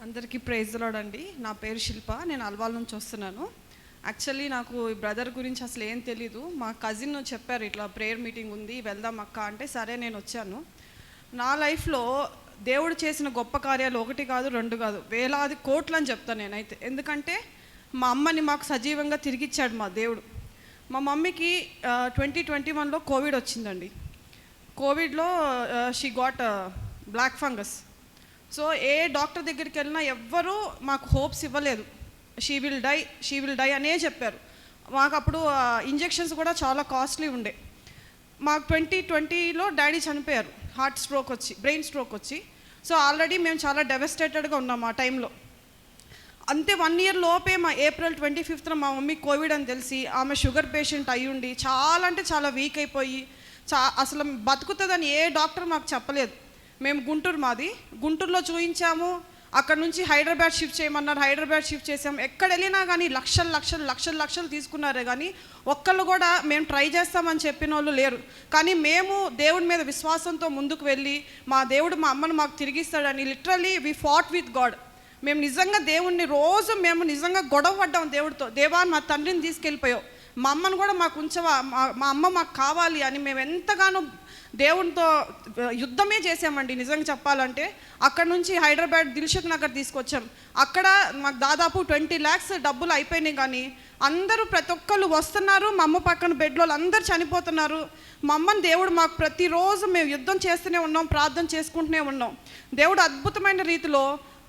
అందరికీ praise the lord అండి. నా పేరు శిల్ప. నేను అల్వాల్ నుంచి వస్తున్నాను. యాక్చువల్లీ నాకు ఈ బ్రదర్ గురించి అసలు ఏం తెలీదు. మా కజిన్ చెప్పారు, ఇట్లా ప్రేయర్ మీటింగ్ ఉంది, వెళ్దాం అక్క అంటే సరే నేను వచ్చాను. నా లైఫ్లో దేవుడు చేసిన గొప్ప కార్యాలు ఒకటి కాదు, రెండు కాదు, వేలాది కోట్లు అని చెప్తాను నేనైతే. ఎందుకంటే మా అమ్మని మాకు సజీవంగా తిరిగిచ్చాడు మా దేవుడు. మా మమ్మీకి 2021లో కోవిడ్ వచ్చిందండి. కోవిడ్లో she got black fungus. So ఏ డాక్టర్ దగ్గరికి వెళ్ళినా ఎవ్వరూ మాకు హోప్స్ ఇవ్వలేదు. షీ విల్ డై అనే చెప్పారు మాకు. అప్పుడు ఇంజెక్షన్స్ కూడా చాలా కాస్ట్లీ ఉండే. మాకు 2020లో డాడీ చనిపోయారు, హార్ట్ స్ట్రోక్ వచ్చి, బ్రెయిన్ స్ట్రోక్ వచ్చి. సో ఆల్రెడీ మేము చాలా డెవస్టేటెడ్గా ఉన్నాం ఆ టైంలో. అంతే 1 ఇయర్ లోపే మా April 25న మా మమ్మీ కోవిడ్ అని తెలిసి, ఆమె షుగర్ పేషెంట్ అయ్యి ఉండి చాలా అంటే చాలా వీక్ అయిపోయి అసలు బతుకుతుందని ఏ డాక్టర్ మాకు చెప్పలేదు. మేము మాది గుంటూరులో చూయించాము. అక్కడ నుంచి హైదరాబాద్ షిఫ్ట్ చేయమన్నారు, హైదరాబాద్ షిఫ్ట్ చేసాము. ఎక్కడ వెళ్ళినా కానీ లక్షలు తీసుకున్నారే కానీ ఒక్కళ్ళు కూడా మేము ట్రై చేస్తామని చెప్పిన వాళ్ళు లేరు. కానీ మేము దేవుడి మీద విశ్వాసంతో ముందుకు వెళ్ళి మా దేవుడు మా అమ్మను మాకు తిరిగిస్తాడని literally we fought with God. మేము నిజంగా దేవుణ్ణి రోజు మేము నిజంగా గొడవ పడ్డాం దేవుడితో. దేవా మా తండ్రిని తీసుకెళ్ళిపోయావు, మా అమ్మను కూడా మాకు ఉంచవా, మా అమ్మ మాకు కావాలి అని మేము ఎంతగానో దేవునితో యుద్ధమే చేసామండి నిజంగా చెప్పాలంటే. అక్కడ నుంచి హైదరాబాద్ దిల్షుక్ నగర్ తీసుకొచ్చాం. అక్కడ మాకు దాదాపు 20 lakhs డబ్బులు అయిపోయినాయి. కానీ అందరూ ప్రతి ఒక్కళ్ళు వస్తున్నారు, మా అమ్మ పక్కన బెడ్లో అందరూ చనిపోతున్నారు. మా అమ్మని దేవుడు మాకు ప్రతిరోజు మేము యుద్ధం చేస్తూనే ఉన్నాం, ప్రార్థన చేసుకుంటూనే ఉన్నాం. దేవుడు అద్భుతమైన రీతిలో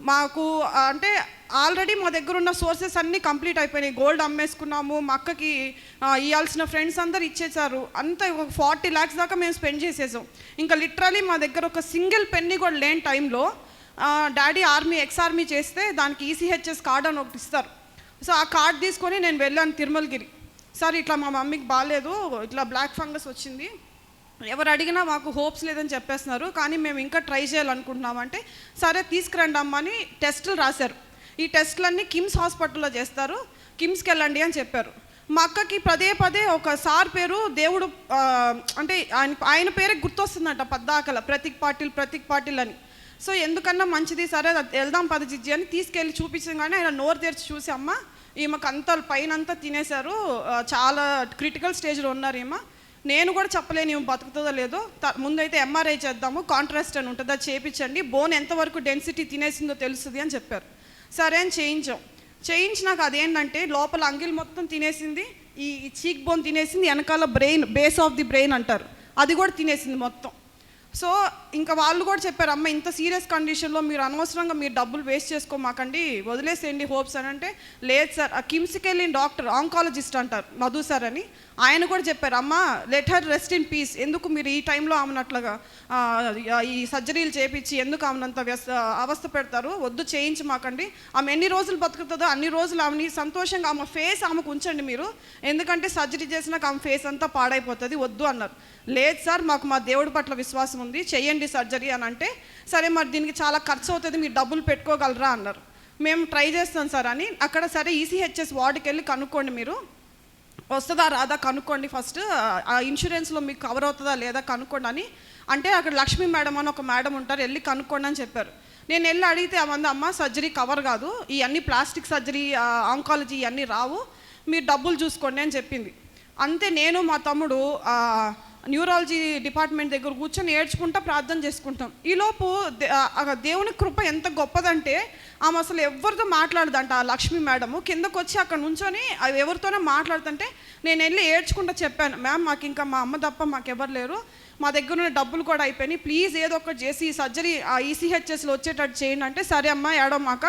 మాకు అంటే ఆల్రెడీ మా దగ్గర ఉన్న సోర్సెస్ అన్నీ కంప్లీట్ అయిపోయినాయి. గోల్డ్ అమ్మేసుకున్నాము, మా అక్కకి ఇవ్వాల్సిన ఫ్రెండ్స్ అందరు ఇచ్చేసారు. అంతా ఒక 40 lakhs దాకా మేము స్పెండ్ చేసేసాం. ఇంకా లిటరలీ మా దగ్గర ఒక సింగిల్ పెన్నీ కూడా లేని టైంలో డాడీ ఎక్స్ ఆర్మీ చేస్తే దానికి ECHS కార్డ్ అని ఒకటి ఇస్తారు. సో ఆ కార్డ్ తీసుకొని నేను వెళ్ళాను తిరుమలగిరి. సార్ ఇట్లా మా మమ్మీకి బాగాలేదు, ఇట్లా బ్లాక్ ఫంగస్ వచ్చింది, ఎవరు అడిగినా మాకు హోప్స్ లేదని చెప్పేస్తున్నారు, కానీ మేము ఇంకా ట్రై చేయాలనుకుంటున్నామంటే సరే తీసుకురండి అమ్మ అని టెస్టులు రాశారు. ఈ టెస్టులన్నీ కిమ్స్ హాస్పిటల్లో చేస్తారు, కిమ్స్కి వెళ్ళండి అని చెప్పారు. మా అక్కకి పదే ఒక సార్ పేరు దేవుడు అంటే ఆయన పేరే గుర్తొస్తుందంట పద్దాకల, ప్రతీక్ పాటిల్ అని. సో ఎందుకన్నా మంచిది సరే వెళ్దాం పదజిజ్జి అని తీసుకెళ్ళి చూపించగానే ఆయన నోరు తెరిచి చూసి, అమ్మ ఈమెకు అంతా పైన అంతా తినేశారు, చాలా క్రిటికల్ స్టేజ్లో ఉన్నారు ఈమె, నేను కూడా చెప్పలేను ఈమె బతుకుతుందో లేదో, ముందైతే MRI చేద్దాము, కాంట్రాస్ట్ అని ఉంటుంది, అది చేయించండి, బోన్ ఎంతవరకు డెన్సిటీ తినేసిందో తెలుస్తుంది అని చెప్పారు. సరే అని చేయించినాక అదేంటంటే లోపల అంగిల్ మొత్తం తినేసింది, ఈ చీక్ బోన్ తినేసింది, వెనకాల brain, base of the brain అంటారు, అది కూడా తినేసింది మొత్తం. సో ఇంకా వాళ్ళు కూడా చెప్పారు, అమ్మ ఇంత సీరియస్ కండిషన్లో మీరు అనవసరంగా మీరు డబ్బులు వేస్ట్ చేసుకోమాకండి, వదిలేసేయండి హోప్స్ అని అంటే, లేదు సార్ ఆ కిమ్స్కి వెళ్ళిన డాక్టర్ ఆంకాలజిస్ట్ అంటారు మధు సార్ అని, ఆయన కూడా చెప్పారు, అమ్మ let her rest in peace, ఎందుకు మీరు ఈ టైంలో ఆమెనట్లుగా ఈ సర్జరీలు చేయించి ఎందుకు ఆమెనంత అవస్థ పెడతారు, వద్దు చేయించమాకండి, ఆమె ఎన్ని రోజులు బతుకుతుందో అన్ని రోజులు ఆమెని సంతోషంగా ఆమె ఫేస్ ఆమెకు ఉంచండి మీరు, ఎందుకంటే సర్జరీ చేసినాక ఆమె ఫేస్ అంతా పాడైపోతుంది, వద్దు అన్నారు. లేదు సార్ మాకు మా దేవుడి పట్ల విశ్వాసం ఉంది, చేయండి సర్జరీ అని అంటే, సరే మరి దీనికి చాలా ఖర్చు అవుతుంది, మీరు డబ్బులు పెట్టుకోగలరా అన్నారు. మేము ట్రై చేస్తాం సార్ అని అక్కడ సరే ECHS వార్డుకి వెళ్ళి కనుక్కోండి, మీరు వస్తుందా రాదా కనుక్కోండి, ఫస్ట్ ఆ ఇన్సూరెన్స్లో మీకు కవర్ అవుతుందా లేదా కనుక్కోండి అని అంటే, అక్కడ లక్ష్మీ మేడం అని ఒక మేడం ఉంటారు, వెళ్ళి కనుక్కోండి అని చెప్పారు. నేను వెళ్ళి అడిగితే అమ్మ సర్జరీ కవర్ కాదు, ఇవన్నీ ప్లాస్టిక్ సర్జరీ, ఆంకాలజీ ఇవన్నీ రావు, మీరు డబ్బులు చూసుకోండి అని చెప్పింది. అంతే నేను మా తమ్ముడు న్యూరాలజీ డిపార్ట్మెంట్ దగ్గర కూర్చొని ఏడ్చుకుంటా ప్రార్థన చేసుకుంటాం. ఈలోపు దేవుని కృప ఎంత గొప్పదంటే ఆమె అసలు ఎవరితో మాట్లాడదంట. ఆ లక్ష్మీ మేడము కిందకు వచ్చి అక్కడ నుంచొని ఎవరితోనే మాట్లాడుతుంటే నేను వెళ్ళి ఏడ్చుకుంటా చెప్పాను, మ్యామ్ మాకు ఇంకా మా అమ్మ తప్ప మాకెవరు లేరు, మా దగ్గర ఉన్న డబ్బులు కూడా అయిపోయినాయి, ప్లీజ్ ఏదో ఒకటి చేసి ఈ సర్జరీ ఆ ECHSలో వచ్చేటట్టు చేయండి అంటే, సరే అమ్మ ఏడమాక,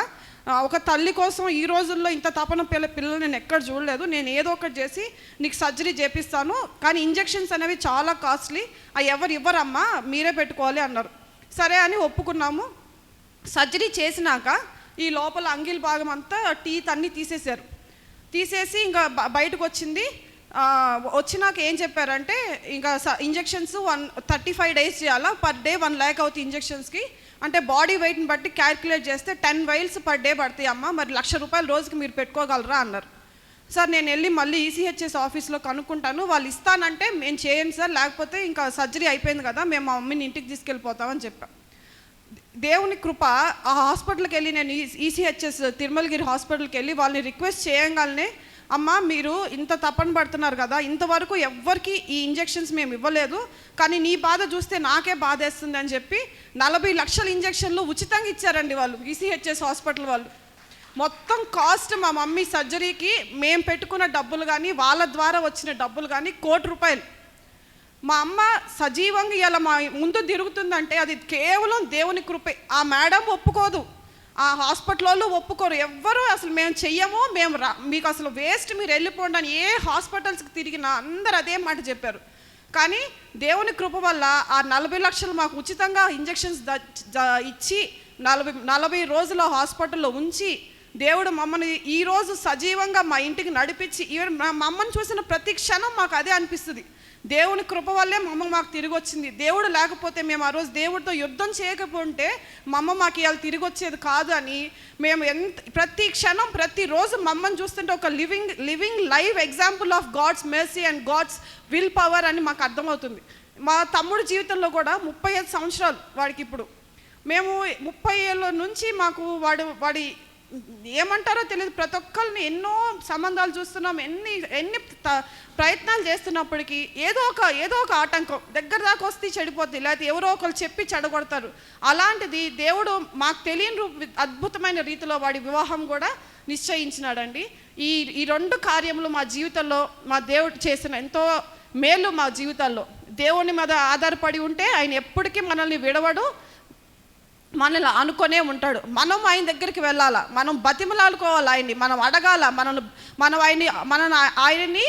ఒక తల్లి కోసం ఈ రోజుల్లో ఇంత తపన పిల్లలు నేను ఎక్కడ చూడలేదు, నేను ఏదో ఒకటి చేసి నీకు సర్జరీ చేపిస్తాను, కానీ ఇంజెక్షన్స్ అనేవి చాలా కాస్ట్లీ, అవి ఎవరు ఇవ్వరమ్మా మీరే పెట్టుకోవాలి అన్నారు. సరే అని ఒప్పుకున్నాము. సర్జరీ చేసినాక ఈ లోపల అంగిల్ భాగం అంతా టీత్ అన్నీ తీసేసి ఇంకా బయటకు వచ్చింది. వచ్చినాక ఏం చెప్పారంటే, ఇంకా ఇంజెక్షన్స్ 35 days చేయాలా, పర్ డే 1 lakh అవుతాయి ఇంజెక్షన్స్కి, అంటే బాడీ వెయిట్ని బట్టి క్యాల్కులేట్ చేస్తే 10 vials పర్ డే పడతాయి అమ్మ, మరి ₹1,00,000 రోజుకి మీరు పెట్టుకోగలరా అన్నారు. సార్ నేను వెళ్ళి మళ్ళీ ECHS ఆఫీస్లో కనుక్కుంటాను, వాళ్ళు ఇస్తానంటే మేము చేయండి సార్, లేకపోతే ఇంకా సర్జరీ అయిపోయింది కదా, మేము మా మమ్మీని ఇంటికి తీసుకెళ్ళిపోతామని చెప్పాం. దేవుని కృప, ఆ హాస్పిటల్కి వెళ్ళి నేను ఈసీహెచ్ఎస్ తిరుమలగిరి హాస్పిటల్కి వెళ్ళి వాళ్ళని రిక్వెస్ట్ చేయగానే, అమ్మ మీరు ఇంత తపన పడుతున్నారు కదా, ఇంతవరకు ఎవ్వరికి ఈ ఇంజెక్షన్స్ మేము ఇవ్వలేదు, కానీ నీ బాధ చూస్తే నాకే బాధేస్తుంది అని చెప్పి 40 లక్షల ఇంజెక్షన్లు ఉచితంగా ఇచ్చారండి వాళ్ళు, ఈసీహెచ్ఎస్ హాస్పిటల్ వాళ్ళు. మొత్తం కాస్ట్ మా మమ్మీ సర్జరీకి మేము పెట్టుకున్న డబ్బులు కానీ వాళ్ళ ద్వారా వచ్చిన డబ్బులు కానీ ₹1,00,00,000. మా అమ్మ సజీవంగా ఇలా మా ముందు తిరుగుతుందంటే అది కేవలం దేవుని కృపే. ఆ మేడం ఒప్పుకోదు, ఆ హాస్పిటల్ వాళ్ళు ఒప్పుకోరు, ఎవ్వరు అసలు మేము చెయ్యము, మేము మీకు అసలు వేస్ట్, మీరు వెళ్ళిపోండి అని ఏ హాస్పిటల్స్కి తిరిగినా అందరు అదే మాట చెప్పారు. కానీ దేవుని కృప వల్ల ఆ 40 లక్షలు మాకు ఉచితంగా ఇంజెక్షన్స్ ఇచ్చి 40 రోజుల హాస్పిటల్లో ఉంచి దేవుడు మమ్మల్ని ఈరోజు సజీవంగా మా ఇంటికి నడిపించి, మా అమ్మని చూసిన ప్రతి క్షణం మాకు అదే అనిపిస్తుంది, దేవుని కృప వల్లే మా అమ్మ మాకు తిరిగి వచ్చింది. దేవుడు లేకపోతే మేము ఆ రోజు దేవుడితో యుద్ధం చేయకపోతే మా అమ్మ మాకు ఇవాళ తిరిగి వచ్చేది కాదు అని మేము ప్రతి క్షణం ప్రతిరోజు మా అమ్మని చూస్తుంటే ఒక living live example of God's mercy and God's will power అని మాకు అర్థమవుతుంది. మా తమ్ముడు జీవితంలో కూడా 35 సంవత్సరాలు వాడికి ఇప్పుడు. మేము 30 ఏళ్ళ నుంచి మాకు వాడి ఏమంటారో తెలియదు, ప్రతి ఒక్కరిని ఎన్నో సంబంధాలు చూస్తున్నాం, ఎన్ని ప్రయత్నాలు చేస్తున్నప్పటికీ ఏదో ఒక ఆటంకం దగ్గర దాకా వస్తే చెడిపోద్ది, లేకపోతే ఎవరో ఒకరు చెప్పి చెడగొడతారు. అలాంటిది దేవుడు మాకు తెలియని అద్భుతమైన రీతిలో వాడి వివాహం కూడా నిశ్చయించినాడండి. ఈ 2 కార్యములు మా జీవితంలో మా దేవుడు చేసిన ఎంతో మేలు. మా జీవితాల్లో దేవుని మీద ఆధారపడి ఉంటే ఆయన ఎప్పటికీ మనల్ని విడవడు, మనల్ని అనుకునే ఉంటాడు. మనం ఆయన దగ్గరికి వెళ్ళాలా, మనం బతిమలాడుకోవాలి ఆయన్ని, మనం అడగాల, మనం ఆయన్ని